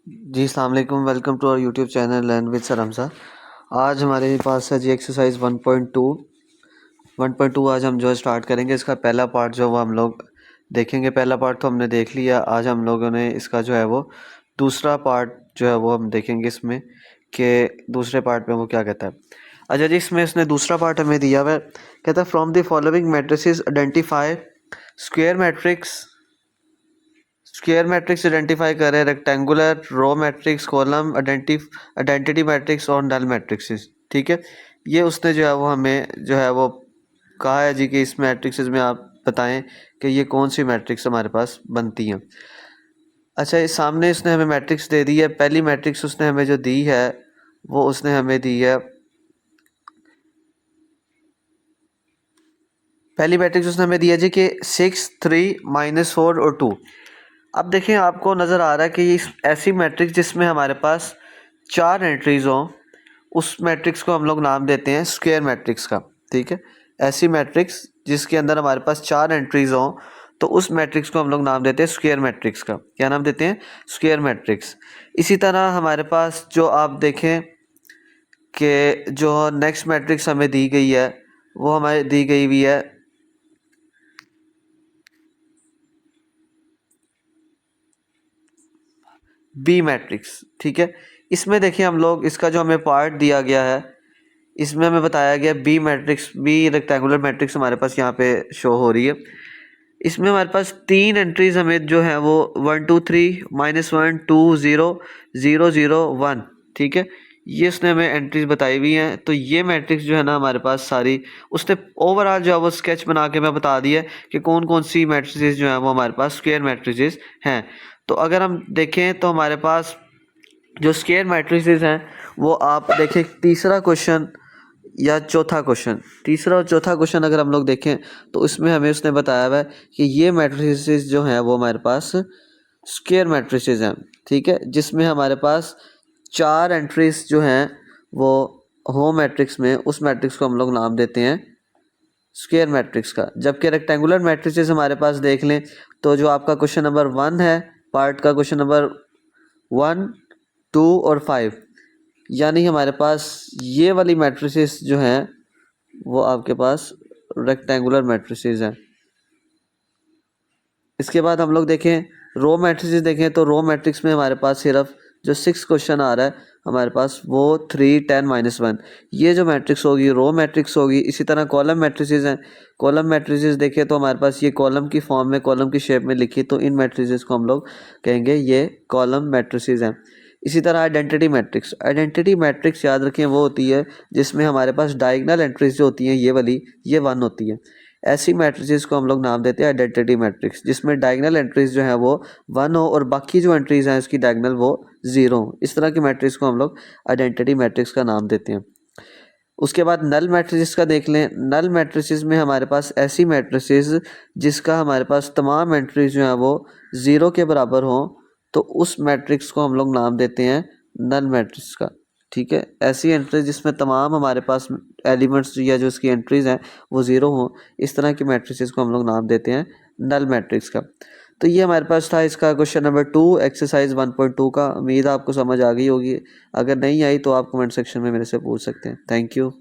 जी अस्सलाम वालेकुम, welcome to our YouTube channel learn with sir Hamza. आज हमारे पास है जी एक्सरसाइज 1.2 आज हम जो स्टार्ट करेंगे। इसका पहला पार्ट जो वो हम लोग देखेंगे। पहला पार्ट तो हमने देख लिया। आज हम लोगों ने इसका जो है वो दूसरा पार्ट जो है वो हम देखेंगे इसमें कि दूसरे पार्ट में वो क्या कहता है। अच्छा जी, इसमें इसने दूसरा पार्ट हमें दिया हुआ है। कहता है from the following matrices identify square matrix. Square matrix identify करें, rectangular, row matrix, column, identity matrix और नल मैट्रिक्स। ठीक है, ये उसने जो है वो हमें जो है वो कहा है जी कि इस मैट्रिक्स में आप बताएं कि ये कौन सी मैट्रिक्स हमारे पास बनती हैं। अच्छा, इस सामने उसने हमें मैट्रिक्स दे दी है। पहली मैट्रिक्स उसने हमें जो दी है वो उसने हमें दी है, पहली मैट्रिक्स उसने हमें दिया जी कि 6, 3, -4 और 2। अब देखें, आपको नज़र आ रहा है कि इस ऐसी मैट्रिक्स जिसमें हमारे पास 4 एंट्रीज हों, उस मैट्रिक्स को हम लोग नाम देते हैं स्क्वायर मैट्रिक्स का। ठीक है, ऐसी मैट्रिक्स जिसके अंदर हमारे पास 4 एंट्रीज हों तो उस मैट्रिक्स को हम लोग नाम देते हैं स्क्वायर मैट्रिक्स का। क्या नाम देते हैं? Square matrix. इसी तरह हमारे पास जो आप देखें कि जो नेक्स्ट मैट्रिक्स हमें दी गई है वो हमें दी गई हुई है बी मैट्रिक्स। ठीक है, इसमें देखिए हम लोग इसका जो हमें पार्ट दिया गया है इसमें हमें बताया गया B matrix, B rectangular matrix हमारे पास यहाँ पे शो हो रही है। इसमें हमारे पास 3 एंट्रीज हमें जो है वो 1, 2, 3, -1, 2, 0, 0, 0, 1। ठीक है, ये उसने हमें एंट्रीज बताई हुई हैं। तो ये मैट्रिक्स जो है ना हमारे पास सारी उसने ओवरऑल जो है वो स्केच बना के मैं बता दिया कि कौन कौन सी मैट्रिसेस जो है वो हमारे पास स्क्वायर मैट्रिसेस हैं। तो अगर हम देखें तो हमारे पास जो स्क्वायर मैट्रिसेस हैं वो आप देखें तीसरा क्वेश्चन या चौथा क्वेश्चन, तीसरा और चौथा क्वेश्चन अगर हम लोग देखें तो इसमें हमें उसने बताया हुआ है कि ये मैट्रिसेस जो हैं वो हमारे पास स्क्वायर मैट्रिसेस हैं। ठीक है, जिसमें हमारे पास 4 एंट्रीज जो हैं वो होम मैट्रिक्स में, उस मैट्रिक्स को हम लोग नाम देते हैं स्क्वायर मैट्रिक्स का। जबकि रेक्टेंगुलर मैट्रिसेस हमारे पास देख लें तो जो आपका क्वेश्चन नंबर 1 है, पार्ट का क्वेश्चन नंबर 1, 2 और 5, यानी हमारे पास ये वाली मैट्रिसेस जो हैं वो आपके पास रेक्टेंगुलर मैट्रिसेस हैं। इसके बाद हम लोग देखें रो मैट्रिसेस, देखें तो रो मैट्रिक्स में हमारे पास सिर्फ जो 6 क्वेश्चन आ रहा है हमारे पास वो 3, 10, -1, ये जो मैट्रिक्स होगी रो मैट्रिक्स होगी। इसी तरह कॉलम मैट्रिसेस हैं। कॉलम मैट्रिसेस देखें तो हमारे पास ये कॉलम की फॉर्म में, कॉलम की शेप में लिखी, तो इन मैट्रिसेस को हम लोग कहेंगे ये कॉलम मैट्रिसेस हैं। इसी तरह आइडेंटिटी मैट्रिक्स, आइडेंटिटी मैट्रिक्स याद रखें वो होती है जिसमें हमारे पास डायगोनल एंट्रीज जो होती हैं ये वाली, ये 1 होती है। ऐसी मैट्रिसेस को हम लोग नाम देते हैं आइडेंटिटी मैट्रिक्स, जिसमें डायगोनल एंट्रीज जो है वो 1 हो और बाकी जो एंट्रीज हैं उसकी डायगोनल वो 0 हो। इस तरह की मैट्रिक्स को हम लोग आइडेंटिटी मैट्रिक्स का नाम देते हैं। उसके बाद नल मैट्रिसेस का देख लें। नल मैट्रिसेस में हमारे पास ऐसी मैट्रिसेस जिसका हमारे पास तमाम एंट्रीज जो हैं वो 0 के बराबर हों तो उस मैट्रिक्स को हम लोग नाम देते हैं नल मैट्रिक्स का। ठीक है, ऐसी एंट्रीज जिसमें तमाम हमारे पास एलिमेंट्स या जो उसकी एंट्रीज हैं वो 0 हों, इस तरह की मैट्रिसेस को हम लोग नाम देते हैं नल मैट्रिक्स का। तो ये हमारे पास था इसका क्वेश्चन नंबर 2 एक्सरसाइज 1.2 का। उम्मीद आपको समझ आ गई होगी। अगर नहीं आई तो आप कमेंट सेक्शन में मेरे से पूछ सकते हैं। Thank you.